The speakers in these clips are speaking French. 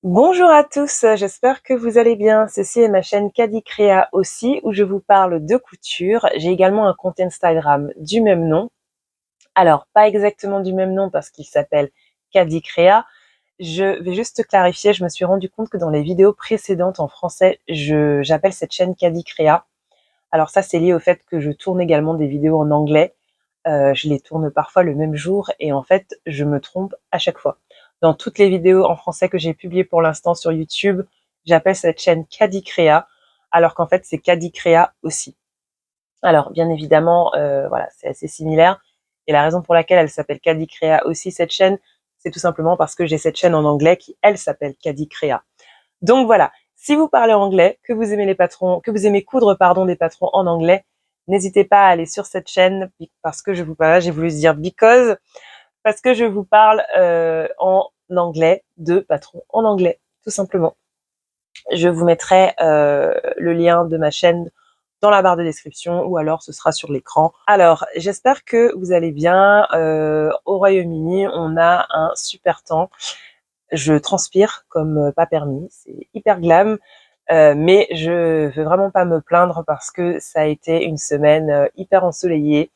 Bonjour à tous, j'espère que vous allez bien. Ceci est ma chaîne Kadi Créa aussi, où je vous parle de couture. J'ai également un compte Instagram du même nom. Alors, pas exactement du même nom parce qu'il s'appelle Kadi Créa. Je vais juste clarifier, je me suis rendu compte que dans les vidéos précédentes en français, j'appelle cette chaîne Kadi Créa. Alors ça, c'est lié au fait que je tourne également des vidéos en anglais. Je les tourne parfois le même jour et en fait, je me trompe à chaque fois. Dans toutes les vidéos en français que j'ai publiées pour l'instant sur YouTube, j'appelle cette chaîne Kadi Créa, alors qu'en fait, c'est Kadi Créa aussi. Alors, bien évidemment, voilà, c'est assez similaire. Et la raison pour laquelle elle s'appelle Kadi Créa aussi, cette chaîne, c'est tout simplement parce que j'ai cette chaîne en anglais qui, elle, s'appelle Kadi Créa. Donc voilà, si vous parlez anglais, que vous aimez les patrons, que vous aimez coudre pardon des patrons en anglais, n'hésitez pas à aller sur cette chaîne parce que je vous parle, j'ai voulu dire parce que je vous parle en anglais de patrons en anglais, tout simplement. Je vous mettrai le lien de ma chaîne dans la barre de description ou alors ce sera sur l'écran. Alors, j'espère que vous allez bien. Au Royaume-Uni, on a un super temps. Je transpire comme pas permis, c'est hyper glam, mais je veux vraiment pas me plaindre parce que ça a été une semaine hyper ensoleillée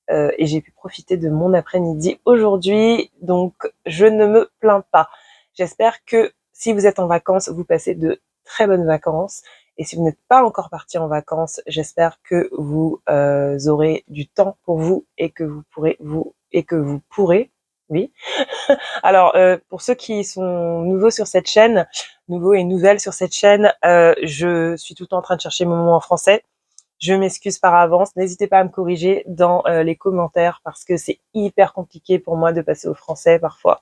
et j'ai pu profiter de mon après-midi aujourd'hui, donc je ne me plains pas. J'espère que si vous êtes en vacances, vous passez de très bonnes vacances. Et si vous n'êtes pas encore parti en vacances, j'espère que vous aurez du temps pour vous et que vous pourrez, oui, alors, pour ceux qui sont nouveaux sur cette chaîne, nouveaux et nouvelles sur cette chaîne, je suis tout le temps en train de chercher mon mot en français. Je m'excuse par avance. N'hésitez pas à me corriger dans les commentaires parce que c'est hyper compliqué pour moi de passer au français parfois.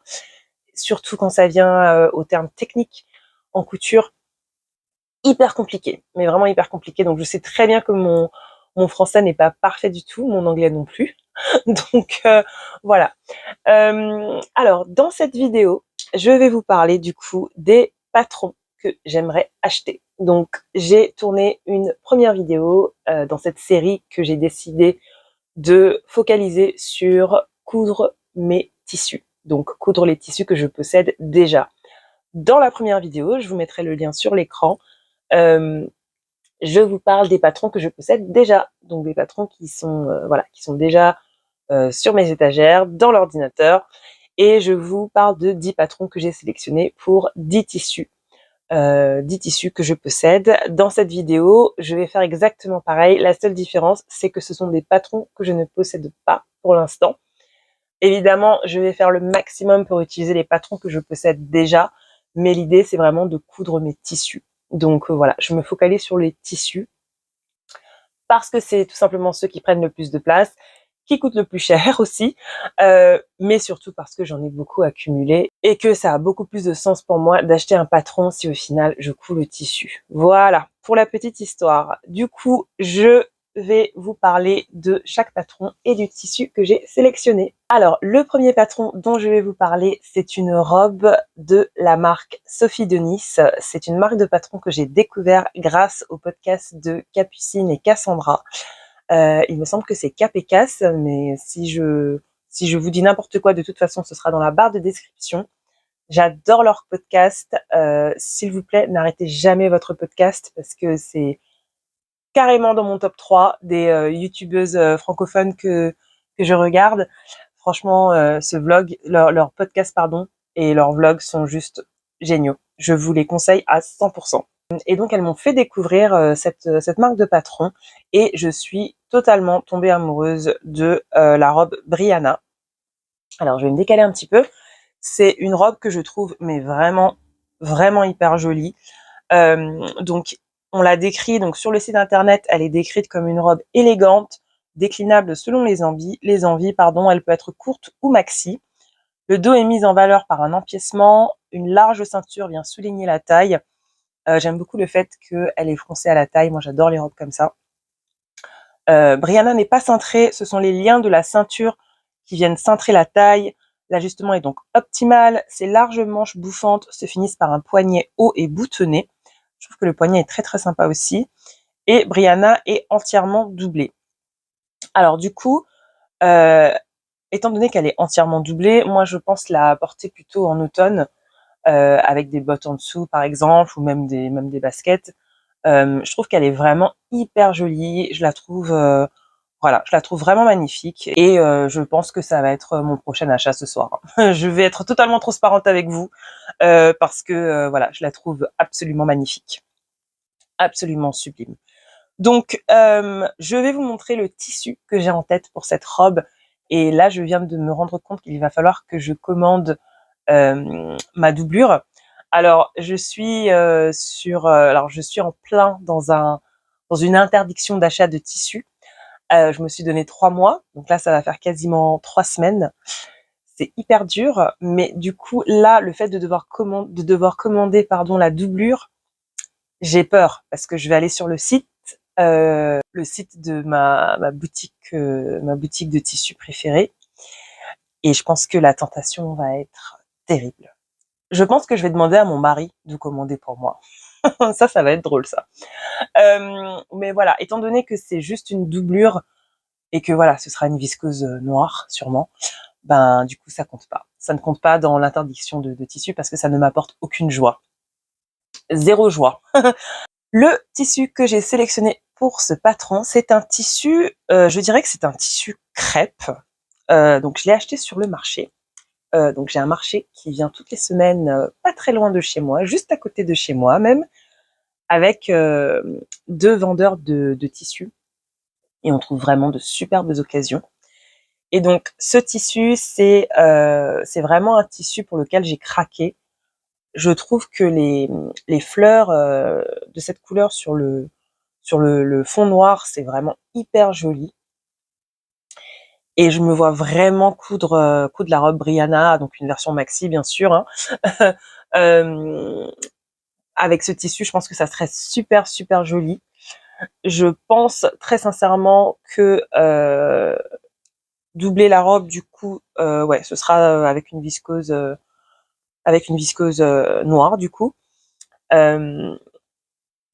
Surtout quand ça vient aux termes techniques en couture, hyper compliqué, mais vraiment hyper compliqué. Donc je sais très bien que mon français n'est pas parfait du tout, mon anglais non plus. Donc voilà. Alors, dans cette vidéo, je vais vous parler du coup des patrons que j'aimerais acheter. Donc, j'ai tourné une première vidéo dans cette série que j'ai décidé de focaliser sur coudre mes tissus. Donc, coudre les tissus que je possède déjà. Dans la première vidéo, je vous mettrai le lien sur l'écran. Euh, je vous parle des patrons que je possède déjà. Donc, des patrons qui sont, qui sont déjà sur mes étagères, dans l'ordinateur. Et je vous parle de 10 patrons que j'ai sélectionnés pour 10 tissus. 10 tissus que je possède. Dans cette vidéo, je vais faire exactement pareil. La seule différence, c'est que ce sont des patrons que je ne possède pas pour l'instant. Évidemment, je vais faire le maximum pour utiliser les patrons que je possède déjà, mais l'idée, c'est vraiment de coudre mes tissus. Donc voilà, je me focalise sur les tissus parce que c'est tout simplement ceux qui prennent le plus de place, qui coûtent le plus cher aussi, mais surtout parce que j'en ai beaucoup accumulé et que ça a beaucoup plus de sens pour moi d'acheter un patron si au final je couds le tissu. Voilà, pour la petite histoire. Du coup, je vais vous parler de chaque patron et du tissu que j'ai sélectionné. Alors, le premier patron dont je vais vous parler, c'est une robe de la marque Sophie de Nice. C'est une marque de patron que j'ai découvert grâce au podcast de Capucine et Cassandra. Il me semble que c'est Cap et Cass, mais si je vous dis n'importe quoi, de toute façon, ce sera dans la barre de description. J'adore leur podcast. S'il vous plaît, n'arrêtez jamais votre podcast parce que c'est carrément dans mon top 3 des youtubeuses francophones que je regarde. Franchement, ce vlog, leur podcast, pardon, et leurs vlogs sont juste géniaux. Je vous les conseille à 100%. Et donc, elles m'ont fait découvrir cette marque de patron et je suis totalement tombée amoureuse de la robe Brianna. Alors, je vais me décaler un petit peu. C'est une robe que je trouve mais vraiment, vraiment hyper jolie. Donc, on l'a décrit, donc sur le site internet, elle est décrite comme une robe élégante, déclinable selon les envies. Elle peut être courte ou maxi. Le dos est mis en valeur par un empiècement. Une large ceinture vient souligner la taille. J'aime beaucoup le fait qu'elle est froncée à la taille. Moi, j'adore les robes comme ça. Brianna n'est pas cintrée. Ce sont les liens de la ceinture qui viennent cintrer la taille. L'ajustement est donc optimal. Ces larges manches bouffantes se finissent par un poignet haut et boutonné. Je trouve que le poignet est très très sympa aussi. Et Brianna est entièrement doublée. Alors du coup, étant donné qu'elle est entièrement doublée, moi je pense la porter plutôt en automne. avec des bottes en dessous par exemple, ou même des baskets. Je trouve qu'elle est vraiment hyper jolie. Je la trouve vraiment magnifique et je pense que ça va être mon prochain achat ce soir. Je vais être totalement transparente avec vous parce que voilà, je la trouve absolument magnifique, absolument sublime. Donc, je vais vous montrer le tissu que j'ai en tête pour cette robe. Et là, je viens de me rendre compte qu'il va falloir que je commande ma doublure. Alors, je suis je suis en plein dans une interdiction d'achat de tissu. Je me suis donné 3 mois, donc là, ça va faire quasiment 3 semaines. C'est hyper dur, mais du coup, là, le fait de devoir commander, pardon, la doublure, j'ai peur parce que je vais aller sur le site de ma boutique de tissus préférée, et je pense que la tentation va être terrible. Je pense que je vais demander à mon mari de commander pour moi. Ça va être drôle ça. Mais voilà, étant donné que c'est juste une doublure et que voilà, ce sera une viscose noire sûrement, ben du coup ça compte pas. Ça ne compte pas dans l'interdiction de tissu parce que ça ne m'apporte aucune joie. Zéro joie. Le tissu que j'ai sélectionné pour ce patron, c'est un tissu, je dirais que c'est un tissu crêpe. Donc je l'ai acheté sur le marché. Donc j'ai un marché qui vient toutes les semaines, pas très loin de chez moi, juste à côté de chez moi même, avec 2 vendeurs de tissus, et on trouve vraiment de superbes occasions. Et donc ce tissu, c'est vraiment un tissu pour lequel j'ai craqué. Je trouve que les fleurs de cette couleur sur le fond noir, c'est vraiment hyper joli. Et je me vois vraiment coudre la robe Brianna, donc une version maxi bien sûr, hein. Avec ce tissu, je pense que ça serait super super joli. Je pense très sincèrement que doubler la robe, du coup, ouais, ce sera avec une viscose noire du coup.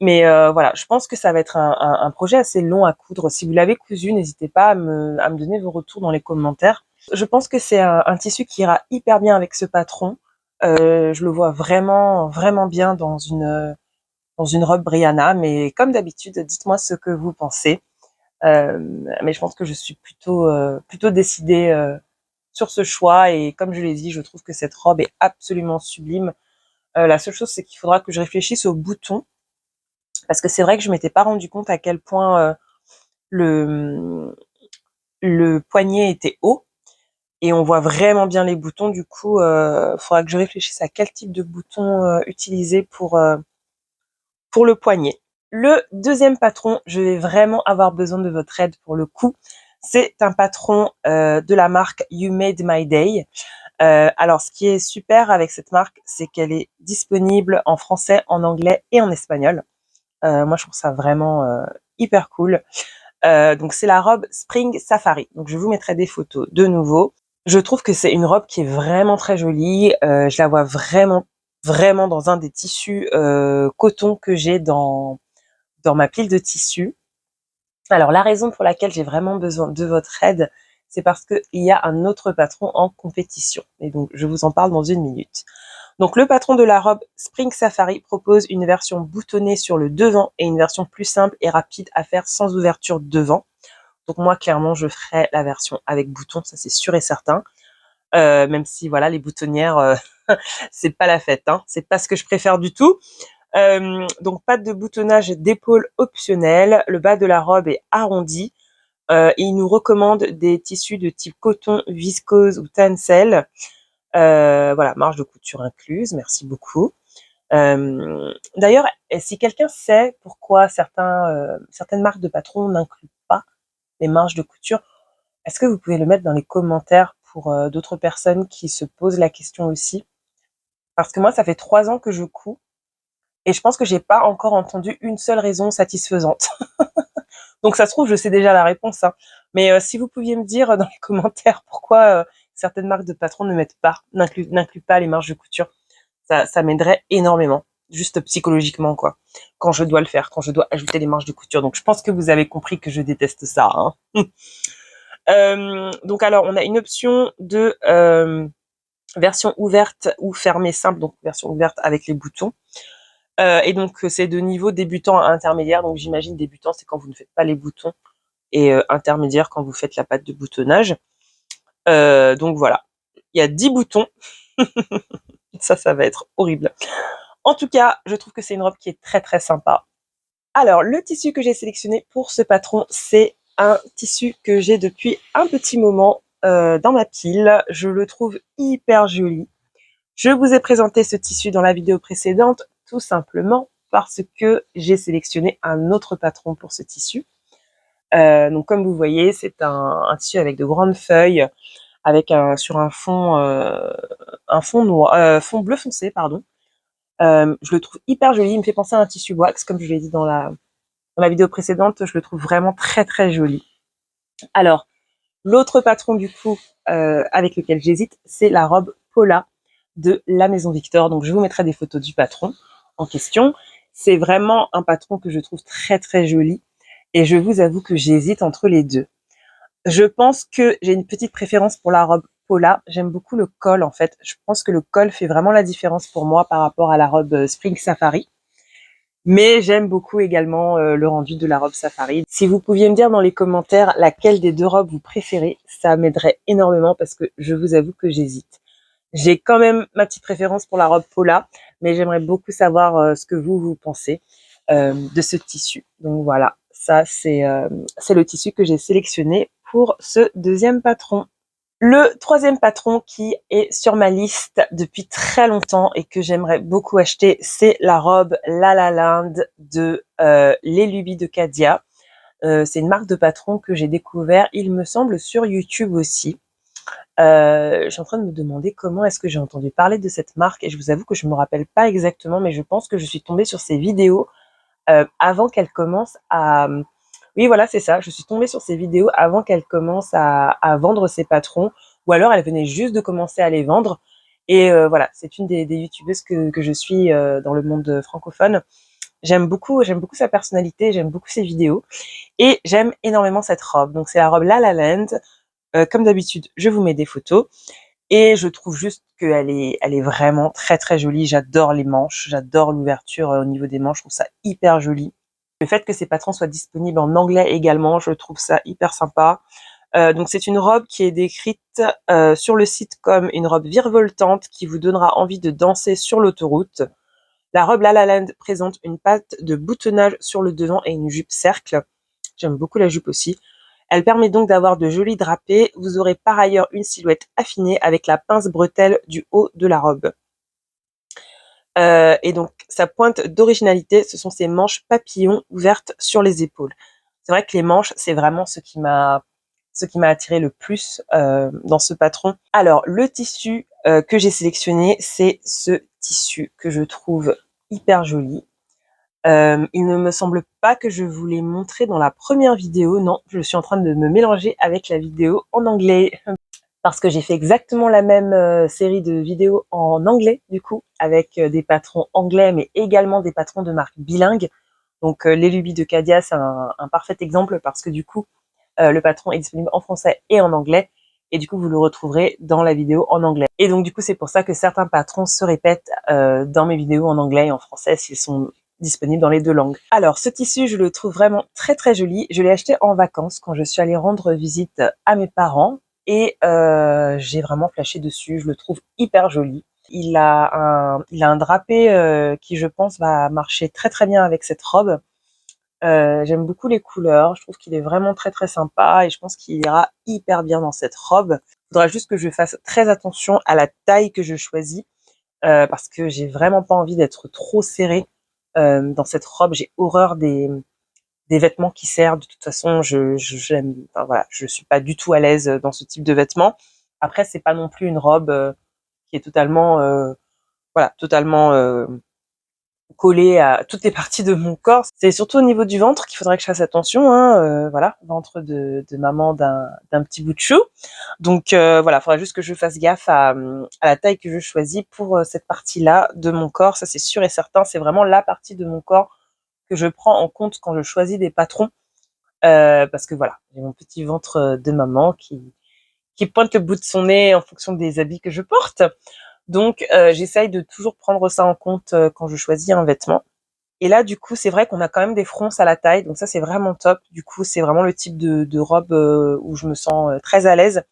Mais voilà, je pense que ça va être un projet assez long à coudre. Si vous l'avez cousu, n'hésitez pas à me donner vos retours dans les commentaires. Je pense que c'est un tissu qui ira hyper bien avec ce patron. Je le vois vraiment, vraiment bien dans une robe Brianna. Mais comme d'habitude, dites-moi ce que vous pensez. Mais je pense que je suis plutôt décidée sur ce choix. Et comme je l'ai dit, je trouve que cette robe est absolument sublime. La seule chose, c'est qu'il faudra que je réfléchisse aux boutons. Parce que c'est vrai que je m'étais pas rendu compte à quel point le, le poignet était haut. Et on voit vraiment bien les boutons. Du coup, faudra que je réfléchisse à quel type de bouton utiliser pour le poignet. Le deuxième patron, je vais vraiment avoir besoin de votre aide pour le coup. C'est un patron de la marque You Made My Day. Alors, ce qui est super avec cette marque, c'est qu'elle est disponible en français, en anglais et en espagnol. Moi, je trouve ça vraiment hyper cool. Donc, c'est la robe Spring Safari. Donc, je vous mettrai des photos de nouveau. Je trouve que c'est une robe qui est vraiment très jolie. Je la vois vraiment, vraiment dans un des tissus coton que j'ai dans ma pile de tissus. Alors, la raison pour laquelle j'ai vraiment besoin de votre aide, c'est parce qu'il y a un autre patron en compétition. Et donc, je vous en parle dans une minute. Donc, le patron de la robe Spring Safari propose une version boutonnée sur le devant et une version plus simple et rapide à faire sans ouverture devant. Donc, moi, clairement, je ferai la version avec bouton, ça c'est sûr et certain. Même si, voilà, les boutonnières, c'est pas la fête, hein. C'est pas ce que je préfère du tout. Donc, pas de boutonnage d'épaule optionnel. Le bas de la robe est arrondi. Il nous recommande des tissus de type coton, viscose ou tencel. Voilà, marge de couture incluse, merci beaucoup. D'ailleurs, si quelqu'un sait pourquoi certaines marques de patrons n'incluent pas les marges de couture, est-ce que vous pouvez le mettre dans les commentaires pour d'autres personnes qui se posent la question aussi? Parce que moi, ça fait 3 ans que je couds et je pense que j'ai pas encore entendu une seule raison satisfaisante. Donc ça se trouve, je sais déjà la réponse, hein. Mais si vous pouviez me dire dans les commentaires pourquoi certaines marques de patrons n'incluent pas les marges de couture, ça m'aiderait énormément, juste psychologiquement quoi, quand je dois le faire, quand je dois ajouter les marges de couture. Donc je pense que vous avez compris que je déteste ça, hein. Donc alors on a une option de version ouverte ou fermée simple, donc version ouverte avec les boutons. Et donc c'est de niveau débutant à intermédiaire, donc j'imagine débutant c'est quand vous ne faites pas les boutons, et intermédiaire quand vous faites la patte de boutonnage. Donc voilà, il y a 10 boutons. Ça va être horrible. En tout cas, je trouve que c'est une robe qui est très très sympa. Alors, le tissu que j'ai sélectionné pour ce patron, c'est un tissu que j'ai depuis un petit moment dans ma pile. Je le trouve hyper joli. Je vous ai présenté ce tissu dans la vidéo précédente, tout simplement parce que j'ai sélectionné un autre patron pour ce tissu. Donc comme vous voyez, c'est un tissu avec de grandes feuilles, avec sur un fond noir, fond bleu foncé, pardon. Je le trouve hyper joli, il me fait penser à un tissu wax, comme je l'ai dit dans la vidéo précédente, je le trouve vraiment très très joli. Alors, l'autre patron du coup avec lequel j'hésite, c'est la robe Paula de la Maison Victor. Donc je vous mettrai des photos du patron en question. C'est vraiment un patron que je trouve très très joli et je vous avoue que j'hésite entre les deux. Je pense que j'ai une petite préférence pour la robe Paula. J'aime beaucoup le col en fait. Je pense que le col fait vraiment la différence pour moi par rapport à la robe Spring Safari. Mais j'aime beaucoup également le rendu de la robe Safari. Si vous pouviez me dire dans les commentaires laquelle des deux robes vous préférez, ça m'aiderait énormément parce que je vous avoue que j'hésite. J'ai quand même ma petite préférence pour la robe Paula, mais j'aimerais beaucoup savoir ce que vous pensez de ce tissu. Donc voilà, ça c'est le tissu que j'ai sélectionné pour ce deuxième patron. Le troisième patron qui est sur ma liste depuis très longtemps et que j'aimerais beaucoup acheter, c'est la robe La La Land de Les Lubies de Kadia. C'est une marque de patron que j'ai découvert, il me semble, sur YouTube aussi. Je suis en train de me demander comment est-ce que j'ai entendu parler de cette marque et je vous avoue que je me rappelle pas exactement, mais je pense que je suis tombée sur ses vidéos avant qu'elle commence à... Oui, voilà, c'est ça. Je suis tombée sur ces vidéos avant qu'elle commence à vendre ses patrons, ou alors elle venait juste de commencer à les vendre. Et voilà, c'est une des youtubeuses que je suis dans le monde francophone. J'aime beaucoup sa personnalité, j'aime beaucoup ses vidéos, et j'aime énormément cette robe. Donc c'est la robe La La Land. Comme d'habitude, je vous mets des photos. Et je trouve juste elle est vraiment très très jolie. J'adore les manches, j'adore l'ouverture au niveau des manches, je trouve ça hyper joli. Le fait que ces patrons soient disponibles en anglais également, je trouve ça hyper sympa. Donc c'est une robe qui est décrite sur le site comme une robe virevoltante qui vous donnera envie de danser sur l'autoroute. La robe La La Land présente une patte de boutonnage sur le devant et une jupe cercle. J'aime beaucoup la jupe aussi. Elle permet donc d'avoir de jolis drapés. Vous aurez par ailleurs une silhouette affinée avec la pince bretelle du haut de la robe. Et donc, sa pointe d'originalité, ce sont ses manches papillons ouvertes sur les épaules. C'est vrai que les manches, c'est vraiment ce qui m'a attiré le plus dans ce patron. Alors, le tissu que j'ai sélectionné, c'est ce tissu que je trouve hyper joli. Il ne me semble pas que je vous l'ai montré dans la première vidéo. Non, je suis en train de me mélanger avec la vidéo en anglais. Parce que j'ai fait exactement la même série de vidéos en anglais, du coup, avec des patrons anglais, mais également des patrons de marques bilingues. Donc, les lubies de Kadia, c'est un parfait exemple parce que du coup, le patron est disponible en français et en anglais. Et du coup, vous le retrouverez dans la vidéo en anglais. Et donc, du coup, c'est pour ça que certains patrons se répètent dans mes vidéos en anglais et en français s'ils sont disponibles dans les deux langues. Alors, ce tissu, je le trouve vraiment très très joli. Je l'ai acheté en vacances quand je suis allée rendre visite à mes parents et j'ai vraiment flashé dessus. Je le trouve hyper joli. Il a un drapé qui, je pense, va marcher très très bien avec cette robe. J'aime beaucoup les couleurs, je trouve qu'il est vraiment très très sympa et je pense qu'il ira hyper bien dans cette robe. Il faudra juste que je fasse très attention à la taille que je choisis parce que j'ai vraiment pas envie d'être trop serrée dans cette robe. J'ai horreur des vêtements qui serrent. De toute façon, j'aime, enfin voilà, je suis pas du tout à l'aise dans ce type de vêtements. Après, c'est pas non plus une robe qui est totalement, voilà, totalement collé à toutes les parties de mon corps. C'est surtout au niveau du ventre qu'il faudrait que je fasse attention, hein, voilà, ventre de maman d'un petit bout de chou. Donc voilà, il faudra juste que je fasse gaffe à la taille que je choisis pour cette partie-là de mon corps. Ça c'est sûr et certain, c'est vraiment la partie de mon corps que je prends en compte quand je choisis des patrons. Parce que voilà, j'ai mon petit ventre de maman qui pointe le bout de son nez en fonction des habits que je porte. Donc, j'essaye de toujours prendre ça en compte quand je choisis un vêtement. Et là, du coup, c'est vrai qu'on a quand même des fronces à la taille, donc ça, c'est vraiment top. Du coup, c'est vraiment le type de robe où je me sens très à l'aise.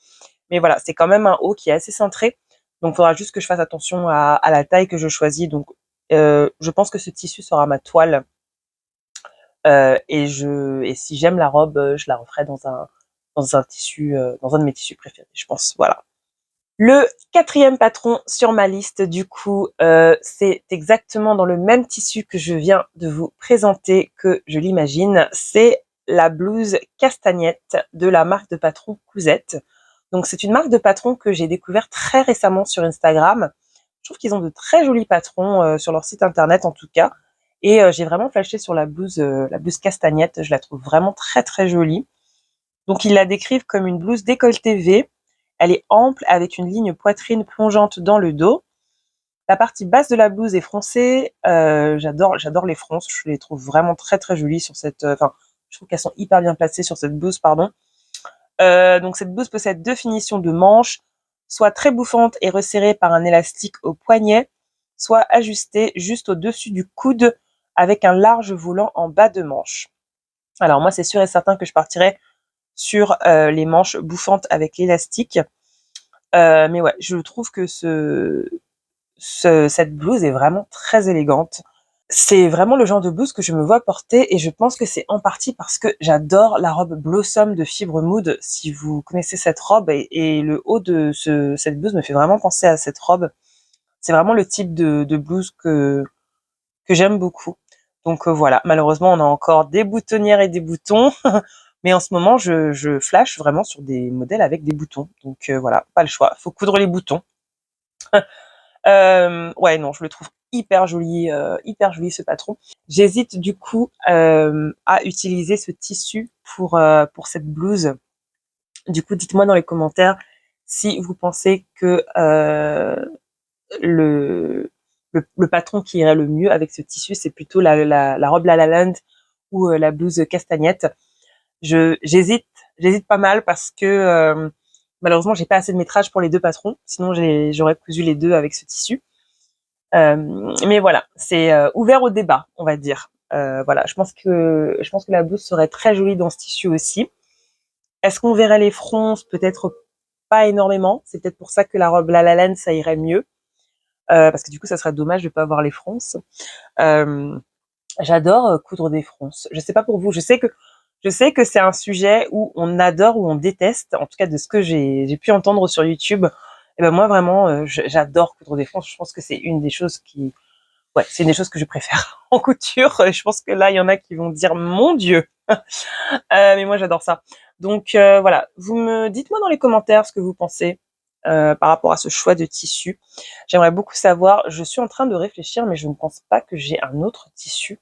Mais voilà, c'est quand même un haut qui est assez cintré. Donc, il faudra juste que je fasse attention à la taille que je choisis. Donc, je pense que ce tissu sera ma toile. Et si j'aime la robe, je la referai dans un tissu, dans un de mes tissus préférés, je pense. Voilà. Le quatrième patron sur ma liste, du coup, c'est exactement dans le même tissu que je viens de vous présenter que je l'imagine. C'est la blouse castagnette de la marque de patron Cousette. Donc, c'est une marque de patron que j'ai découvert très récemment sur Instagram. Je trouve qu'ils ont de très jolis patrons sur leur site internet, en tout cas. Et j'ai vraiment flashé sur la blouse castagnette. Je la trouve vraiment très très jolie. Donc, ils la décrivent comme une blouse décolletée V. Elle est ample avec une ligne poitrine plongeante dans le dos. La partie basse de la blouse est froncée. J'adore les fronces. Je les trouve vraiment très très jolies sur cette. Enfin, je trouve qu'elles sont hyper bien placées sur cette blouse, pardon. Donc cette blouse possède deux finitions de manches, soit très bouffantes et resserrées par un élastique au poignet, soit ajustées juste au-dessus du coude avec un large volant en bas de manche. Alors moi, c'est sûr et certain que je partirai sur les manches bouffantes avec l'élastique. Mais ouais, je trouve que cette blouse est vraiment très élégante. C'est vraiment le genre de blouse que je me vois porter et je pense que c'est en partie parce que j'adore la robe Blossom de Fibre Mood. Si vous connaissez cette robe et le haut de cette blouse me fait vraiment penser à cette robe. C'est vraiment le type de blouse que j'aime beaucoup. Donc voilà, malheureusement on a encore des boutonnières et des boutons. Mais en ce moment, je flash vraiment sur des modèles avec des boutons. Donc voilà, pas le choix. Faut coudre les boutons. Ouais, non, je le trouve hyper joli ce patron. J'hésite du coup à utiliser ce tissu pour cette blouse. Du coup, dites-moi dans les commentaires si vous pensez que le, le patron qui irait le mieux avec ce tissu, c'est plutôt la robe La La Land ou la blouse castagnette. J'hésite pas mal parce que malheureusement j'ai pas assez de métrage pour les deux patrons, sinon j'aurais cousu les deux avec ce tissu. Mais voilà, c'est ouvert au débat, on va dire. Voilà, je pense que la blouse serait très jolie dans ce tissu aussi. Est-ce qu'on verrait les fronces? Peut-être pas énormément. C'est peut-être pour ça que la robe La La Land ça irait mieux, parce que du coup ça serait dommage de pas avoir les fronces. J'adore coudre des fronces. Je sais pas pour vous, je sais que c'est un sujet où on adore ou on déteste, en tout cas de ce que j'ai pu entendre sur YouTube. Et ben moi vraiment, j'adore coudre des fronces. Je pense que c'est une des choses c'est une des choses que je préfère en couture. Je pense que là, il y en a qui vont dire mon Dieu. Mais moi, j'adore ça. Donc voilà, dites-moi dans les commentaires ce que vous pensez par rapport à ce choix de tissu. J'aimerais beaucoup savoir. Je suis en train de réfléchir, mais je ne pense pas que j'ai un autre tissu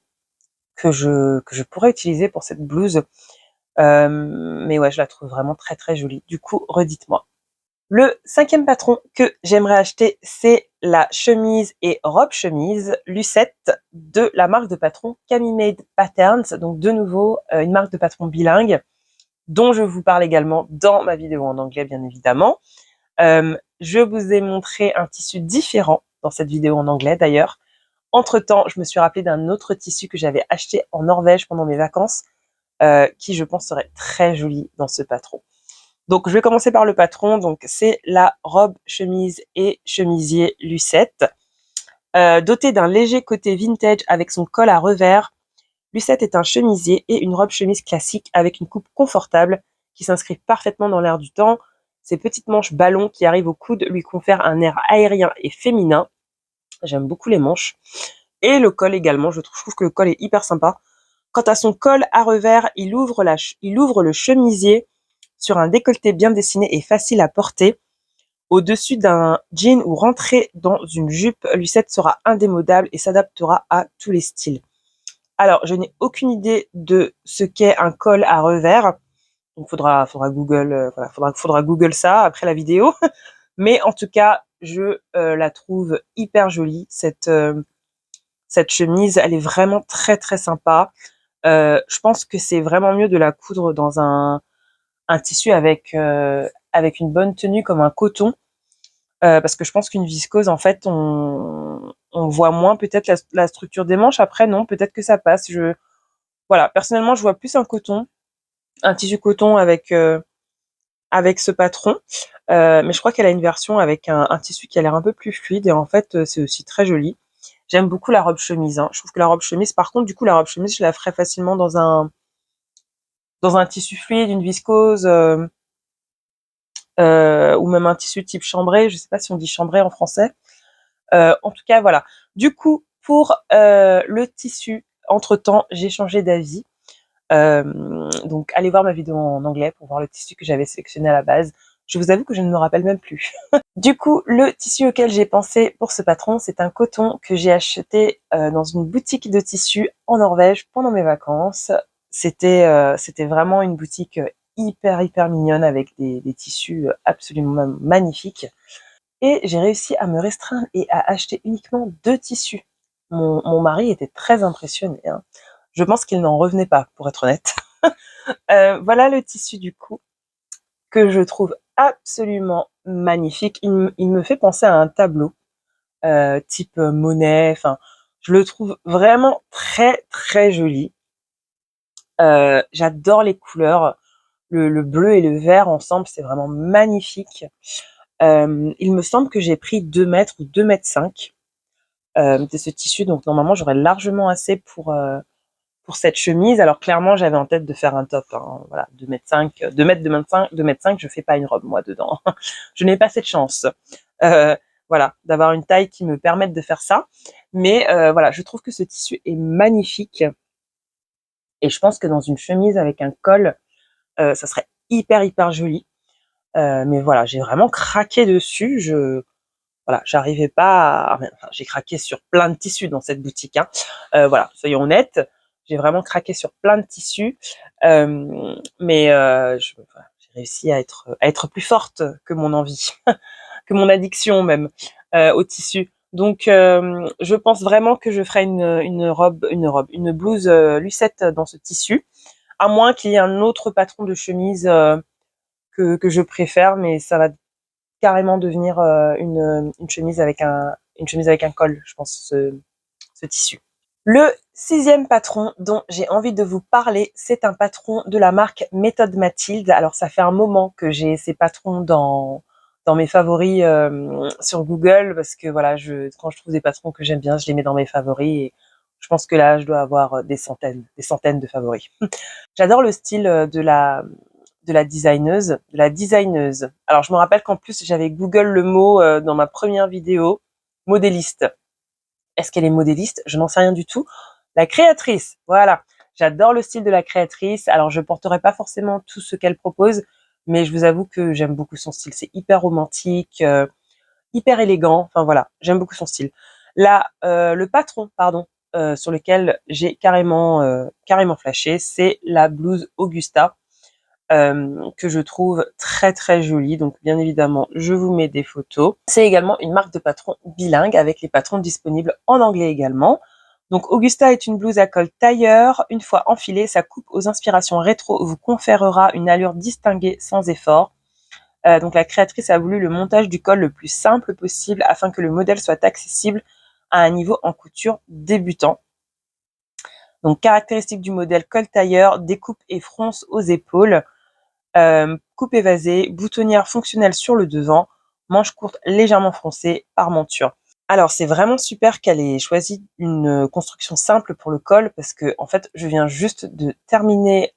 que je pourrais utiliser pour cette blouse. Mais ouais, je la trouve vraiment très très jolie. Du coup, redites-moi. Le cinquième patron que j'aimerais acheter, c'est la chemise et robe chemise Lucette de la marque de patron Cami Made Patterns. Donc de nouveau, une marque de patron bilingue dont je vous parle également dans ma vidéo en anglais, bien évidemment. Je vous ai montré un tissu différent dans cette vidéo en anglais d'ailleurs. Entre-temps, je me suis rappelé d'un autre tissu que j'avais acheté en Norvège pendant mes vacances, qui je pense serait très joli dans ce patron. Donc je vais commencer par le patron. Donc c'est la robe chemise et chemisier Lucette. Dotée d'un léger côté vintage avec son col à revers, Lucette est un chemisier et une robe chemise classique avec une coupe confortable qui s'inscrit parfaitement dans l'air du temps. Ses petites manches ballons qui arrivent au coude lui confèrent un air aérien et féminin. J'aime beaucoup les manches. Et le col également, je trouve que le col est hyper sympa. Quant à son col à revers, il ouvre le chemisier sur un décolleté bien dessiné et facile à porter. Au-dessus d'un jean ou rentré dans une jupe, Lucette sera indémodable et s'adaptera à tous les styles. Alors, je n'ai aucune idée de ce qu'est un col à revers. Donc, faudra Google, faudra Google ça après la vidéo. Mais en tout cas, je la trouve hyper jolie. Cette chemise, elle est vraiment très très sympa. Je pense que c'est vraiment mieux de la coudre dans un tissu avec avec une bonne tenue comme un coton, parce que je pense qu'une viscose, en fait, on voit moins peut-être la structure des manches. Après, non, peut-être que ça passe. Voilà, personnellement, je vois plus un tissu coton avec ce patron. Mais je crois qu'elle a une version avec un tissu qui a l'air un peu plus fluide et en fait, c'est aussi très joli. J'aime beaucoup la robe chemise, hein. Je trouve que la robe chemise, par contre, du coup, la robe chemise, je la ferais facilement dans un tissu fluide, une viscose, ou même un tissu type chambré. Je sais pas si on dit chambré en français. En tout cas, voilà. Du coup, pour le tissu, entre-temps, j'ai changé d'avis. Donc, allez voir ma vidéo en anglais pour voir le tissu que j'avais sélectionné à la base. Je vous avoue que je ne me rappelle même plus. Du coup, le tissu auquel j'ai pensé pour ce patron, c'est un coton que j'ai acheté dans une boutique de tissus en Norvège pendant mes vacances. C'était vraiment une boutique hyper mignonne avec des tissus absolument magnifiques. Et j'ai réussi à me restreindre et à acheter uniquement 2 tissus. Mon mari était très impressionné, hein. Je pense qu'il n'en revenait pas, pour être honnête. Voilà le tissu du coup, que je trouve absolument magnifique. Il me fait penser à un tableau, type Monet. Enfin, je le trouve vraiment très joli. J'adore les couleurs. Le bleu et le vert ensemble, c'est vraiment magnifique. Il me semble que j'ai pris 2 mètres ou 2,5 m de ce tissu, donc normalement j'aurais largement assez pour cette chemise. Alors clairement, j'avais en tête de faire un top, hein. Voilà, 2,5 m, 2,5 m, je fais pas une robe moi dedans. Je n'ai pas cette chance. Euh, voilà, d'avoir une taille qui me permette de faire ça. Mais voilà, je trouve que ce tissu est magnifique et je pense que dans une chemise avec un col, ça serait hyper joli. Mais voilà, j'ai vraiment craqué dessus. Voilà, j'arrivais pas enfin, j'ai craqué sur plein de tissus dans cette boutique, hein. Voilà, soyons honnêtes, j'ai vraiment craqué sur plein de tissus. Mais voilà, j'ai réussi à être plus forte que mon envie, que mon addiction même, au tissu. Donc, je pense vraiment que je ferai une blouse Lucette dans ce tissu, à moins qu'il y ait un autre patron de chemise que je préfère, mais ça va carrément devenir une chemise avec un col, je pense, ce tissu. Le 6e patron dont j'ai envie de vous parler, c'est un patron de la marque Méthode Mathilde. Alors ça fait un moment que j'ai ces patrons dans mes favoris sur Google, parce que voilà, quand je trouve des patrons que j'aime bien, je les mets dans mes favoris et je pense que là, je dois avoir des centaines de favoris. J'adore le style de la designeuse. Alors je me rappelle qu'en plus j'avais Google le mot dans ma première vidéo, modéliste. Est-ce qu'elle est modéliste? Je n'en sais rien du tout. La créatrice, voilà. J'adore le style de la créatrice. Alors je porterai pas forcément tout ce qu'elle propose, mais je vous avoue que j'aime beaucoup son style. C'est hyper romantique, hyper élégant. Enfin voilà, j'aime beaucoup son style. Là, le patron, pardon, sur lequel j'ai carrément flashé, c'est la blouse Augusta, que je trouve très jolie. Donc bien évidemment, je vous mets des photos. C'est également une marque de patron bilingue avec les patrons disponibles en anglais également. Donc Augusta est une blouse à col tailleur. Une fois enfilée, sa coupe aux inspirations rétro vous conférera une allure distinguée sans effort. Donc la créatrice a voulu le montage du col le plus simple possible afin que le modèle soit accessible à un niveau en couture débutant. Donc caractéristique du modèle, col tailleur, découpe et fronce aux épaules, coupe évasée, boutonnière fonctionnelle sur le devant, manches courtes légèrement froncées, armature. Alors c'est vraiment super qu'elle ait choisi une construction simple pour le col, parce que en fait je viens juste de terminer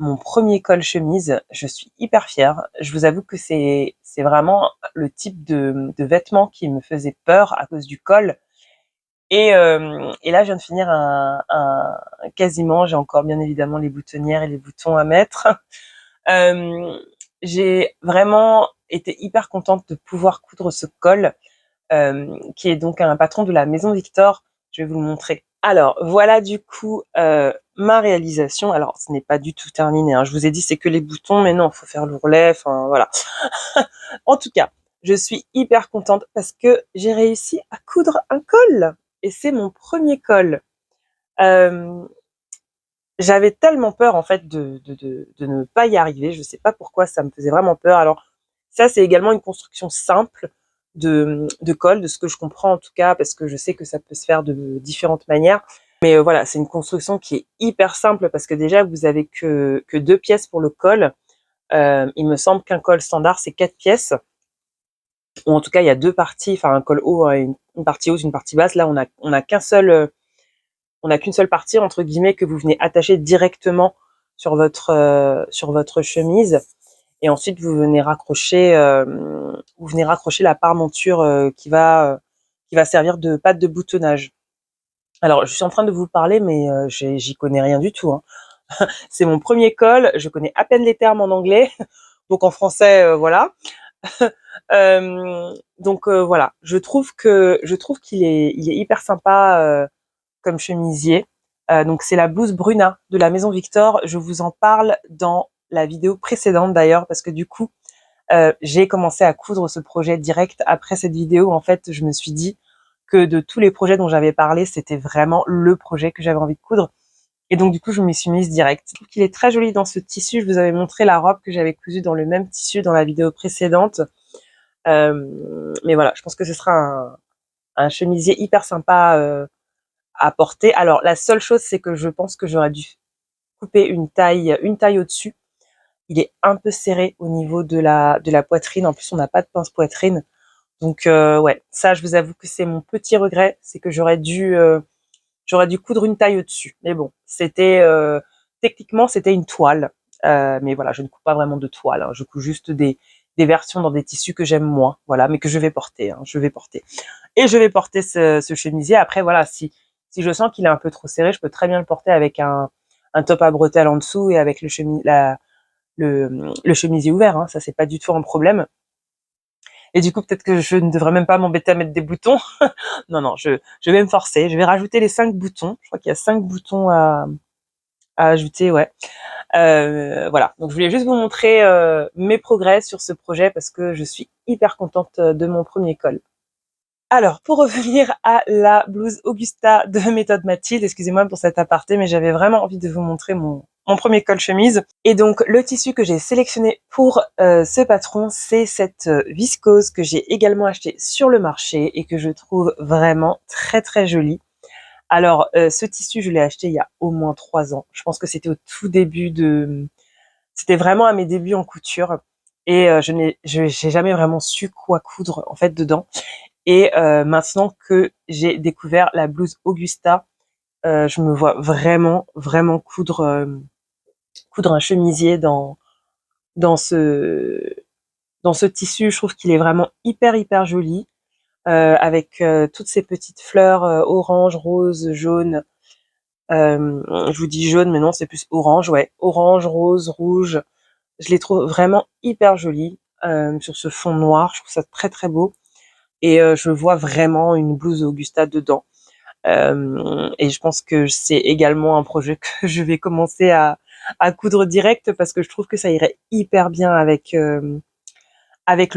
mon premier col chemise. Je suis hyper fière. Je vous avoue que c'est vraiment le type de vêtement qui me faisait peur à cause du col. Et là je viens de finir quasiment. J'ai encore bien évidemment les boutonnières et les boutons à mettre. J'ai vraiment été hyper contente de pouvoir coudre ce col, qui est donc un patron de la Maison Victor. Je vais vous le montrer. Alors voilà du coup ma réalisation. Alors ce n'est pas du tout terminé, hein. Je vous ai dit c'est que les boutons, mais non, faut faire l'ourlet. Enfin voilà. En tout cas, je suis hyper contente parce que j'ai réussi à coudre un col et c'est mon premier col. Euh, J'avais tellement peur en fait de ne pas y arriver. Je sais pas pourquoi ça me faisait vraiment peur. Alors Ça, c'est également une construction simple de col, de ce que je comprends en tout cas, parce que je sais que ça peut se faire de différentes manières. Mais voilà, c'est une construction qui est hyper simple parce que déjà, vous avez que 2 pièces pour le col. Il me semble qu'un col standard, c'est 4 pièces. Ou en tout cas, il y a 2 parties, enfin un col haut, une partie haute, une partie basse. Là, on a on n'a qu'une seule partie entre guillemets que vous venez attacher directement sur votre chemise. Et ensuite, vous venez raccrocher la parmenture qui va servir de patte de boutonnage. Alors, je suis en train de vous parler, mais j'y connais rien du tout, hein. C'est mon premier col, je connais à peine les termes en anglais, donc en français, voilà. Voilà, je trouve il est hyper sympa comme chemisier. Donc c'est la blouse Bruna de la Maison Victor. Je vous en parle dans la vidéo précédente d'ailleurs, parce que du coup, j'ai commencé à coudre ce projet direct après cette vidéo. En fait, je me suis dit que de tous les projets dont j'avais parlé, c'était vraiment le projet que j'avais envie de coudre. Et donc, du coup, je m'y suis mise direct. Je trouve qu'il est très joli dans ce tissu. Je vous avais montré la robe que j'avais cousue dans le même tissu dans la vidéo précédente. Mais voilà, je pense que ce sera un chemisier hyper sympa à porter. Alors, la seule chose, c'est que je pense que j'aurais dû couper une taille au-dessus. Il est un peu serré au niveau de la poitrine. En plus, on n'a pas de pince poitrine. Donc, ouais, ça, je vous avoue que c'est mon petit regret. C'est que j'aurais dû coudre une taille au-dessus. Mais bon, techniquement, c'était une toile. Mais voilà, je ne coupe pas vraiment de toile, hein. Je couds juste des versions dans des tissus que j'aime moins, voilà, mais que je vais porter, hein, je vais porter. Et je vais porter ce chemisier. Après, voilà, si je sens qu'il est un peu trop serré, je peux très bien le porter avec un top à bretelles en dessous et avec le chemisier ouvert, hein. Ça, c'est pas du tout un problème. Et du coup, peut-être que je ne devrais même pas m'embêter à mettre des boutons. Non, non, je vais me forcer. Je vais rajouter les 5 boutons. Je crois qu'il y a 5 boutons à ajouter, ouais. Voilà. Donc, je voulais juste vous montrer mes progrès sur ce projet parce que je suis hyper contente de mon premier col. Alors, pour revenir à la blouse Augusta de Méthode Mathilde, excusez-moi pour cet aparté, mais j'avais vraiment envie de vous montrer mon premier col chemise. Et donc, le tissu que j'ai sélectionné pour ce patron, c'est cette viscose que j'ai également acheté sur le marché et que je trouve vraiment très très jolie. Alors, ce tissu, je l'ai acheté il y a au moins 3 ans. Je pense que c'était au tout début c'était vraiment à mes débuts en couture. Et j'ai jamais vraiment su quoi coudre en fait dedans. Et maintenant que j'ai découvert la blouse Augusta, je me vois vraiment, vraiment coudre un chemisier dans ce, dans ce tissu. Je trouve qu'il est vraiment hyper, hyper joli, avec toutes ces petites fleurs orange, rose, jaune. Je vous dis jaune, mais non, c'est plus orange, ouais. Orange, rose, rouge. Je les trouve vraiment hyper jolies sur ce fond noir. Je trouve ça très, très beau. Et je vois vraiment une blouse Augusta dedans. Et je pense que c'est également un projet que je vais commencer à coudre direct parce que je trouve que ça irait hyper bien avec le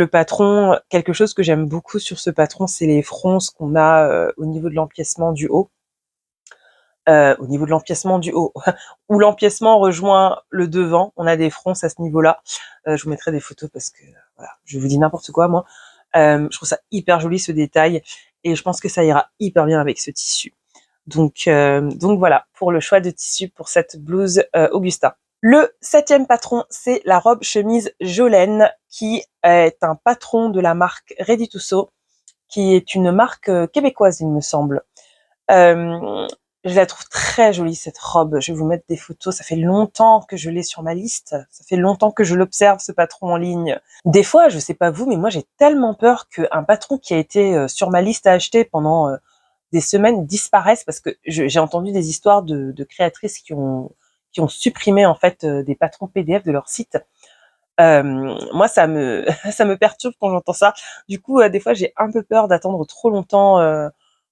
patron. Quelque chose que j'aime beaucoup sur ce patron, c'est les fronces qu'on a au niveau de l'empiècement du haut. Au niveau de l'empiècement du haut, où l'empiècement rejoint le devant, on a des fronces à ce niveau-là. Je vous mettrai des photos parce que voilà, je vous dis n'importe quoi moi. Je trouve ça hyper joli ce détail et je pense que ça ira hyper bien avec ce tissu. Donc voilà pour le choix de tissu pour cette blouse Augusta. Le 7e patron, c'est la robe chemise Jolene, qui est un patron de la marque Ready to Sew, qui est une marque québécoise, il me semble. Je la trouve très jolie cette robe. Je vais vous mettre des photos. Ça fait longtemps que je l'ai sur ma liste. Ça fait longtemps que je l'observe ce patron en ligne. Des fois, je sais pas vous, mais moi j'ai tellement peur qu'un patron qui a été sur ma liste à acheter pendant des semaines disparaisse parce que j'ai entendu des histoires de créatrices qui ont supprimé en fait des patrons PDF de leur site. Moi, ça me ça me perturbe quand j'entends ça. Du coup, des fois, j'ai un peu peur d'attendre trop longtemps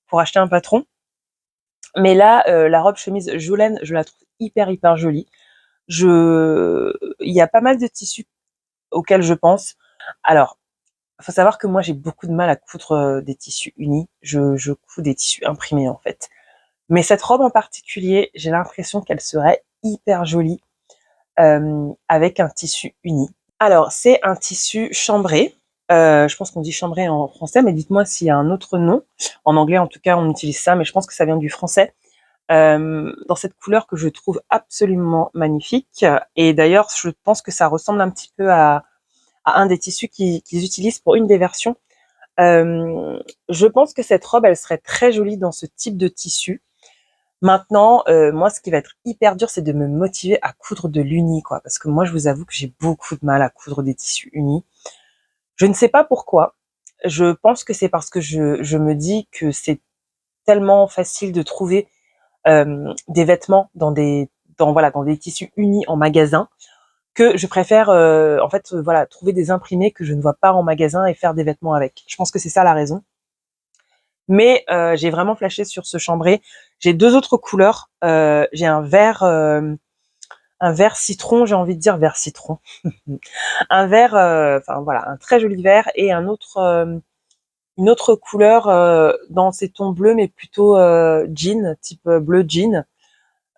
pour acheter un patron. Mais là, la robe chemise Jolene, je la trouve hyper, hyper jolie. Il y a pas mal de tissus auxquels je pense. Alors, faut savoir que moi, j'ai beaucoup de mal à coudre des tissus unis. Je couds des tissus imprimés, en fait. Mais cette robe en particulier, j'ai l'impression qu'elle serait hyper jolie avec un tissu uni. Alors, c'est un tissu chambré. Je pense qu'on dit chambré en français, mais dites-moi s'il y a un autre nom. En anglais, en tout cas, on utilise ça, mais je pense que ça vient du français. Dans cette couleur que je trouve absolument magnifique. Et d'ailleurs, je pense que ça ressemble un petit peu à un des tissus qu'ils utilisent pour une des versions. Je pense que cette robe, elle serait très jolie dans ce type de tissu. Maintenant, moi, ce qui va être hyper dur, c'est de me motiver à coudre de l'uni, quoi. Parce que moi, je vous avoue que j'ai beaucoup de mal à coudre des tissus unis. Je ne sais pas pourquoi. Je pense que c'est parce que je me dis que c'est tellement facile de trouver des vêtements dans des tissus unis en magasin que je préfère voilà, trouver des imprimés que je ne vois pas en magasin et faire des vêtements avec. Je pense que c'est ça la raison. Mais j'ai vraiment flashé sur ce chambré. J'ai deux autres couleurs. J'ai un vert citron, j'ai envie de dire vert citron. Un vert, enfin voilà, un très joli vert et une autre couleur dans ces tons bleus, mais plutôt jean, type bleu jean.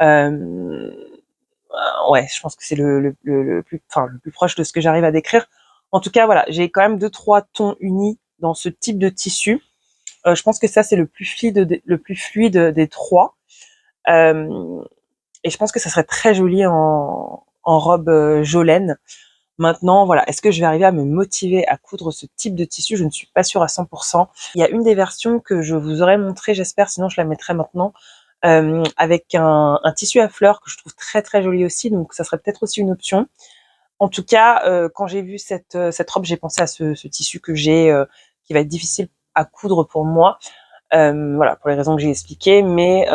Euh, ouais, je pense que c'est le plus proche de ce que j'arrive à décrire. En tout cas, voilà, j'ai quand même deux trois tons unis dans ce type de tissu. Je pense que ça c'est le plus fluide des trois. Euh, et je pense que ça serait très joli en robe Jolene. Maintenant, voilà, est-ce que je vais arriver à me motiver à coudre ce type de tissu? Je ne suis pas sûre à 100%. Il y a une des versions que je vous aurais montré, j'espère, sinon je la mettrai maintenant, avec un tissu à fleurs que je trouve très très joli aussi, donc ça serait peut-être aussi une option. En tout cas, quand j'ai vu cette robe, j'ai pensé à ce tissu que j'ai, qui va être difficile à coudre pour moi. Voilà, pour les raisons que j'ai expliquées, mais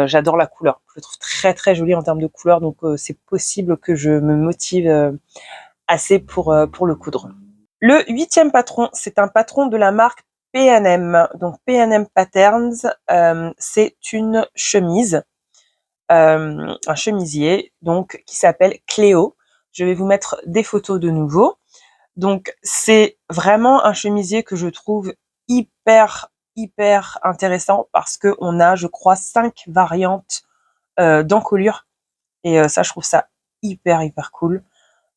j'adore la couleur. Je le trouve très très joli en termes de couleur, donc c'est possible que je me motive assez pour le coudre. Le huitième patron, c'est un patron de la marque P&M. Donc P&M Patterns, c'est une chemise, un chemisier, donc qui s'appelle Cléo. Je vais vous mettre des photos de nouveau. Donc c'est vraiment un chemisier que je trouve hyper intéressant parce que on a, je crois, 5 variantes d'encolure et ça, je trouve ça hyper cool.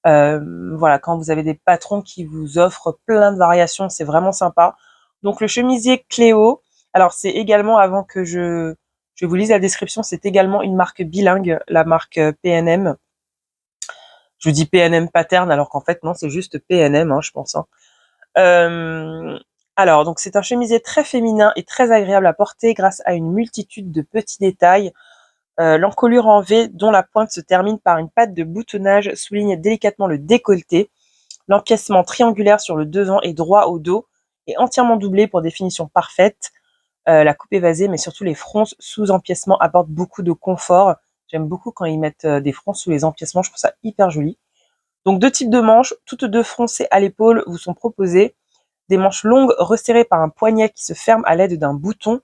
Voilà, quand vous avez des patrons qui vous offrent plein de variations, c'est vraiment sympa. Donc le chemisier Cléo, alors c'est également, avant que je vous lise la description, c'est également une marque bilingue, la marque P&M. Je vous dis P&M Pattern alors qu'en fait non, c'est juste P&M, hein, je pense. Hein. Euh, alors donc c'est un chemisier très féminin et très agréable à porter grâce à une multitude de petits détails. L'encolure en V, dont la pointe se termine par une patte de boutonnage, souligne délicatement le décolleté. L'empiècement triangulaire sur le devant est droit au dos et entièrement doublé pour des finitions parfaites. La coupe évasée, mais surtout les fronces sous empiècement apportent beaucoup de confort. J'aime beaucoup quand ils mettent des fronces sous les empiècements, je trouve ça hyper joli. Donc deux types de manches, toutes deux froncées à l'épaule, vous sont proposées. Des manches longues resserrées par un poignet qui se ferme à l'aide d'un bouton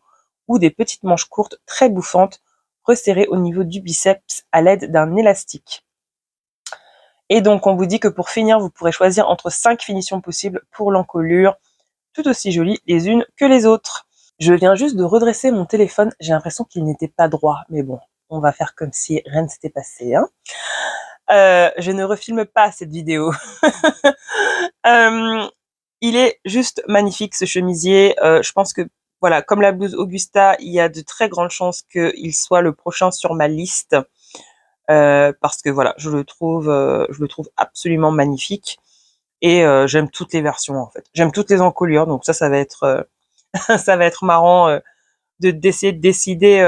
ou des petites manches courtes très bouffantes resserrées au niveau du biceps à l'aide d'un élastique. Et donc, on vous dit que pour finir, vous pourrez choisir entre 5 finitions possibles pour l'encolure, tout aussi jolies les unes que les autres. Je viens juste de redresser mon téléphone, j'ai l'impression qu'il n'était pas droit, mais bon, on va faire comme si rien ne s'était passé. Hein. Je ne refilme pas cette vidéo. euh, il est juste magnifique ce chemisier. Je pense que, voilà, comme la blouse Augusta, il y a de très grandes chances qu'il soit le prochain sur ma liste. Parce que voilà, je le trouve absolument magnifique et j'aime toutes les versions en fait. J'aime toutes les encolures, donc ça va être ça va être marrant d'essayer de décider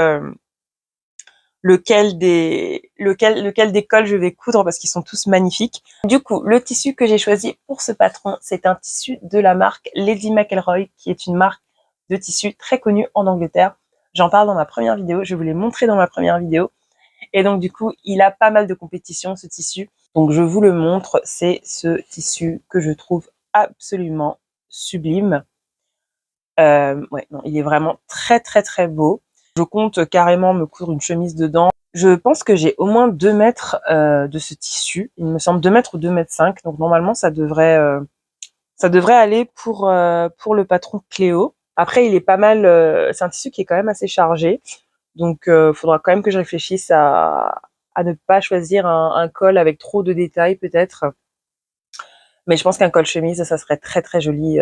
lequel des cols je vais coudre parce qu'ils sont tous magnifiques. Du coup, le tissu que j'ai choisi pour ce patron, c'est un tissu de la marque Lady McElroy, qui est une marque de tissu très connue en Angleterre. J'en parle dans ma première vidéo, je vous l'ai montré dans ma première vidéo. Et donc du coup, il a pas mal de compétitions ce tissu. Donc je vous le montre, c'est ce tissu que je trouve absolument sublime. Ouais, non, il est vraiment très beau. Je compte carrément me coudre une chemise dedans. Je pense que j'ai au moins 2 mètres de ce tissu. Il me semble 2 mètres ou 2 mètres 5. Donc normalement, ça devrait aller pour le patron Cléo. Après, il est pas mal. C'est un tissu qui est quand même assez chargé. Donc, faudra quand même que je réfléchisse à ne pas choisir un col avec trop de détails, peut-être. Mais je pense qu'un col chemise, ça serait très joli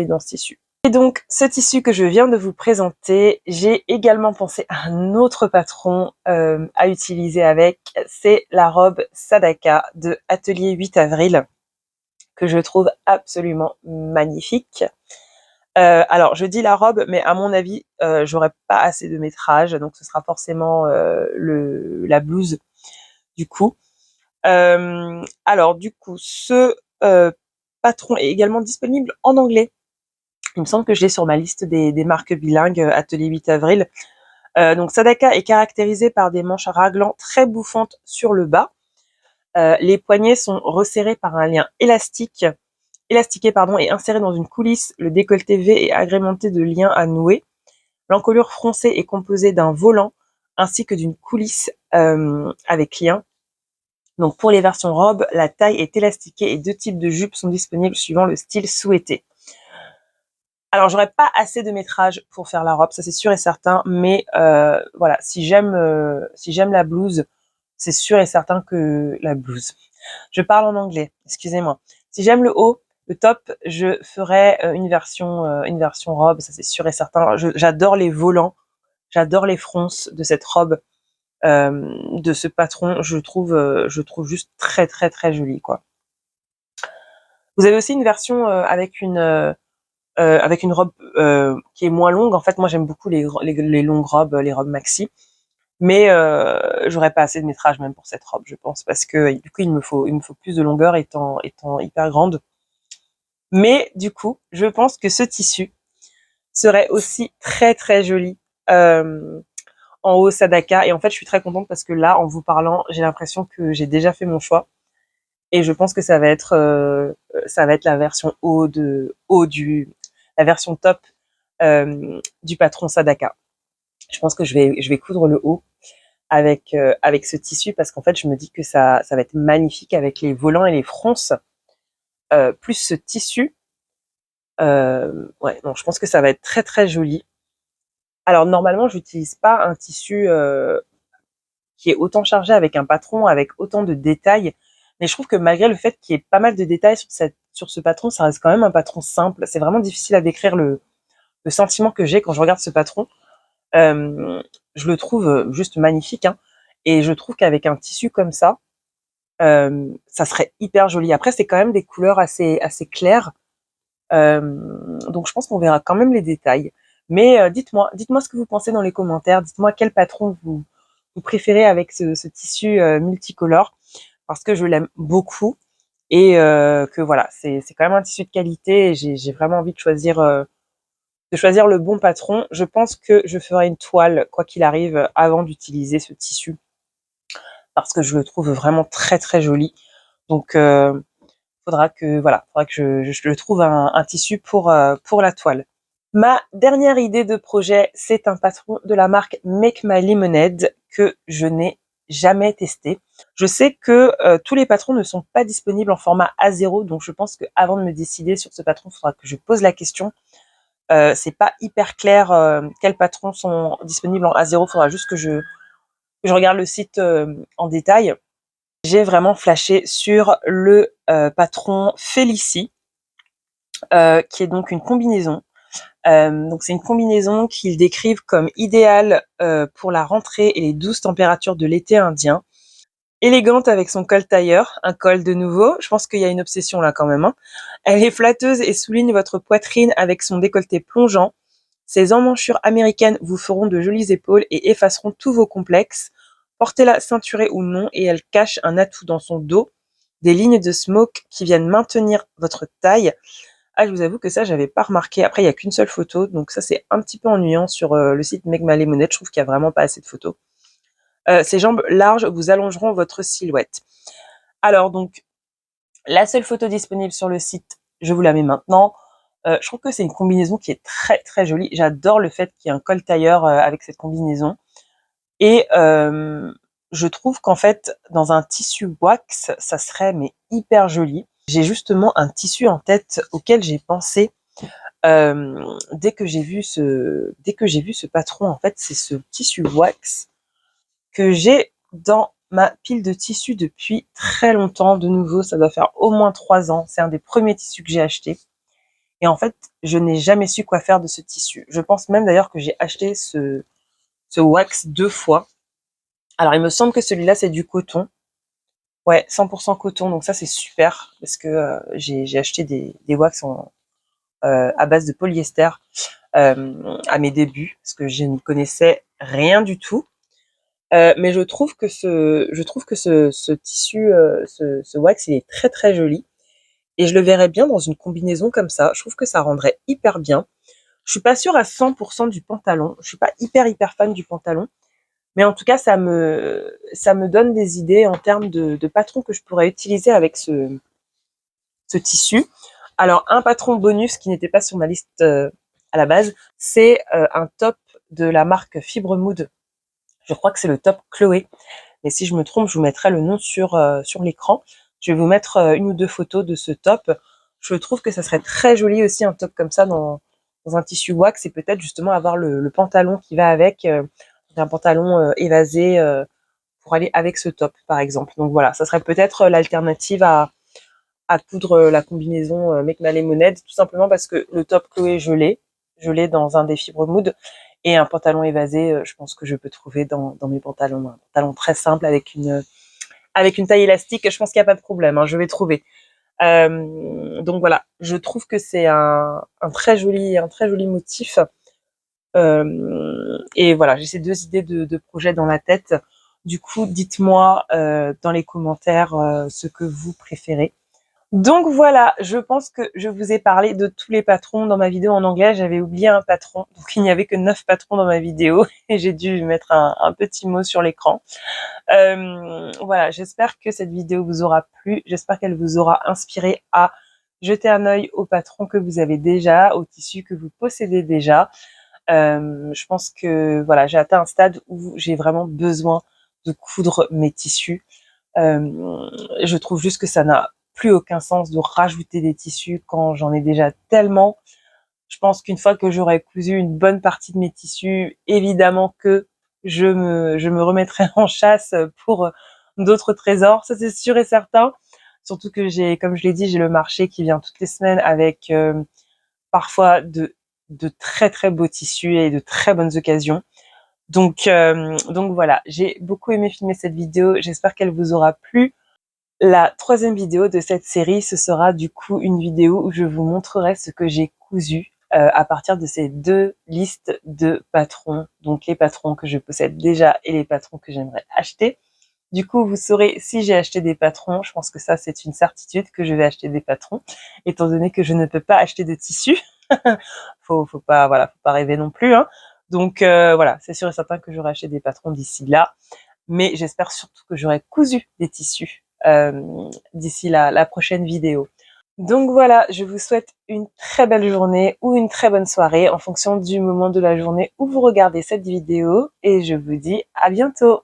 dans ce tissu. Et donc, ce tissu que je viens de vous présenter, j'ai également pensé à un autre patron à utiliser avec, c'est la robe Sadaka de Atelier 8 avril, que je trouve absolument magnifique. Alors, je dis la robe, mais à mon avis, j'aurais pas assez de métrage, donc ce sera forcément la blouse du coup. Alors, du coup, ce patron est également disponible en anglais. Il me semble que je l'ai sur ma liste des marques bilingues Atelier 8 avril. Donc Sadaka est caractérisé par des manches raglant très bouffantes sur le bas. Les poignets sont resserrés par un lien élastiqué et inséré dans une coulisse. Le décolleté V est agrémenté de liens à nouer. L'encolure froncée est composée d'un volant ainsi que d'une coulisse avec lien. Donc pour les versions robes, la taille est élastiquée et 2 types de jupes sont disponibles suivant le style souhaité. Alors j'aurais pas assez de métrage pour faire la robe, ça c'est sûr et certain, mais voilà, si j'aime la blouse, c'est sûr et certain que la blouse. Je parle en anglais, excusez-moi. Si j'aime le haut, le top, je ferai une version robe, ça c'est sûr et certain. J'adore les volants, j'adore les fronces de cette robe, de ce patron. Je trouve juste très jolie quoi. Vous avez aussi une version avec une robe qui est moins longue. En fait, moi j'aime beaucoup les longues robes, les robes maxi. Mais j'aurais pas assez de métrage même pour cette robe, je pense, parce que du coup il me faut plus de longueur étant hyper grande. Mais du coup, je pense que ce tissu serait aussi très joli en haut Sadaka. Et en fait, je suis très contente parce que là, en vous parlant, j'ai l'impression que j'ai déjà fait mon choix. Et je pense que ça va être la version la version top du patron Sadaka. Je pense que je vais coudre le haut avec ce tissu parce qu'en fait, je me dis que ça va être magnifique avec les volants et les fronces plus ce tissu. Ouais, non, je pense que ça va être très joli. Alors normalement, j'utilise pas un tissu qui est autant chargé avec un patron, avec autant de détails. Mais je trouve que malgré le fait qu'il y ait pas mal de détails sur ce patron, ça reste quand même un patron simple. C'est vraiment difficile à décrire le sentiment que j'ai quand je regarde ce patron. Je le trouve juste magnifique, hein. Et je trouve qu'avec un tissu comme ça serait hyper joli. Après, c'est quand même des couleurs assez claires. Donc je pense qu'on verra quand même les détails. Mais dites-moi ce que vous pensez dans les commentaires. Dites-moi quel patron vous préférez avec ce tissu multicolore, parce que je l'aime beaucoup et que voilà, c'est quand même un tissu de qualité et j'ai vraiment envie de choisir le bon patron. Je pense que je ferai une toile, quoi qu'il arrive, avant d'utiliser ce tissu, parce que je le trouve vraiment très joli. Donc faudra que je trouve un tissu pour la toile. Ma dernière idée de projet, c'est un patron de la marque Make My Lemonade que je n'ai jamais testé. Je sais que tous les patrons ne sont pas disponibles en format A0, donc je pense qu'avant de me décider sur ce patron, il faudra que je pose la question. C'est pas hyper clair quels patrons sont disponibles en A0, il faudra juste que je regarde le site en détail. J'ai vraiment flashé sur le patron Félicie, qui est donc une combinaison. Donc c'est une combinaison qu'ils décrivent comme idéale pour la rentrée et les douces températures de l'été indien. Élégante avec son col tailleur, un col de nouveau, je pense qu'il y a une obsession là quand même, hein. Elle est flatteuse et souligne votre poitrine avec son décolleté plongeant. Ses emmanchures américaines vous feront de jolies épaules et effaceront tous vos complexes. Portez-la ceinturée ou non et elle cache un atout dans son dos, des lignes de smoke qui viennent maintenir votre taille. Ah, je vous avoue que ça, j'avais pas remarqué. Après, il y a qu'une seule photo, donc ça, c'est un petit peu ennuyant sur le site Make My Lemonade. Je trouve qu'il y a vraiment pas assez de photos. Ces jambes larges vous allongeront votre silhouette. Alors donc, la seule photo disponible sur le site, je vous la mets maintenant. Je trouve que c'est une combinaison qui est très jolie. J'adore le fait qu'il y ait un col tailleur avec cette combinaison. Et je trouve qu'en fait, dans un tissu wax, ça serait mais hyper joli. J'ai justement un tissu en tête auquel j'ai pensé dès que j'ai vu ce patron. En fait, c'est ce tissu wax que j'ai dans ma pile de tissus depuis très longtemps. De nouveau, ça doit faire au moins 3 ans. C'est un des premiers tissus que j'ai acheté. Et en fait, je n'ai jamais su quoi faire de ce tissu. Je pense même d'ailleurs que j'ai acheté ce wax 2 fois. Alors, il me semble que celui-là, c'est du coton. Ouais, 100% coton, donc ça, c'est super, parce que j'ai acheté des wax à base de polyester à mes débuts, parce que je n'y connaissais rien du tout. Mais je trouve que ce tissu, ce wax, il est très très joli. Et je le verrais bien dans une combinaison comme ça. Je trouve que ça rendrait hyper bien. Je suis pas sûre à 100% du pantalon. Je suis pas hyper fan du pantalon. Mais en tout cas, ça me donne des idées en termes de patrons que je pourrais utiliser avec ce tissu. Alors, un patron bonus qui n'était pas sur ma liste à la base, c'est un top de la marque Fibre Mood. Je crois que c'est le top Chloé. Mais si je me trompe, je vous mettrai le nom sur l'écran. Je vais vous mettre une ou deux photos de ce top. Je trouve que ça serait très joli aussi un top comme ça dans un tissu wax et peut-être justement avoir le pantalon qui va avec, un pantalon évasé pour aller avec ce top par exemple. Donc voilà, ça serait peut-être l'alternative à coudre la combinaison Make My Lemonade, tout simplement parce que le top Chloé je l'ai dans un des Fibre Mood. Et un pantalon évasé, je pense que je peux trouver dans mes pantalons. Un pantalon très simple avec une taille élastique, je pense qu'il n'y a pas de problème, hein, je vais trouver. Donc voilà, je trouve que c'est un très joli motif. Et voilà, j'ai ces deux idées de projet dans la tête. Du coup, dites-moi dans les commentaires ce que vous préférez. Donc voilà, je pense que je vous ai parlé de tous les patrons dans ma vidéo en anglais. J'avais oublié un patron, donc il n'y avait que 9 patrons dans ma vidéo et j'ai dû mettre un petit mot sur l'écran. Voilà, j'espère que cette vidéo vous aura plu. J'espère qu'elle vous aura inspiré à jeter un œil aux patrons que vous avez déjà, aux tissus que vous possédez déjà. Je pense que voilà, j'ai atteint un stade où j'ai vraiment besoin de coudre mes tissus. Je trouve juste que ça n'a plus aucun sens de rajouter des tissus quand j'en ai déjà tellement. Je pense qu'une fois que j'aurai cousu une bonne partie de mes tissus, évidemment que je me remettrai en chasse pour d'autres trésors, ça c'est sûr et certain. Surtout que comme je l'ai dit, j'ai le marché qui vient toutes les semaines avec parfois de très très beaux tissus et de très bonnes occasions. Donc voilà, j'ai beaucoup aimé filmer cette vidéo, j'espère qu'elle vous aura plu. La troisième vidéo de cette série, ce sera du coup une vidéo où je vous montrerai ce que j'ai cousu à partir de ces deux listes de patrons, donc les patrons que je possède déjà et les patrons que j'aimerais acheter. Du coup, vous saurez si j'ai acheté des patrons. Je pense que ça, c'est une certitude que je vais acheter des patrons, étant donné que je ne peux pas acheter de tissu. faut pas rêver non plus, hein. Donc voilà, c'est sûr et certain que j'aurai acheté des patrons d'ici là, mais j'espère surtout que j'aurai cousu des tissus d'ici la prochaine vidéo. Donc voilà, je vous souhaite une très belle journée ou une très bonne soirée en fonction du moment de la journée où vous regardez cette vidéo et je vous dis à bientôt.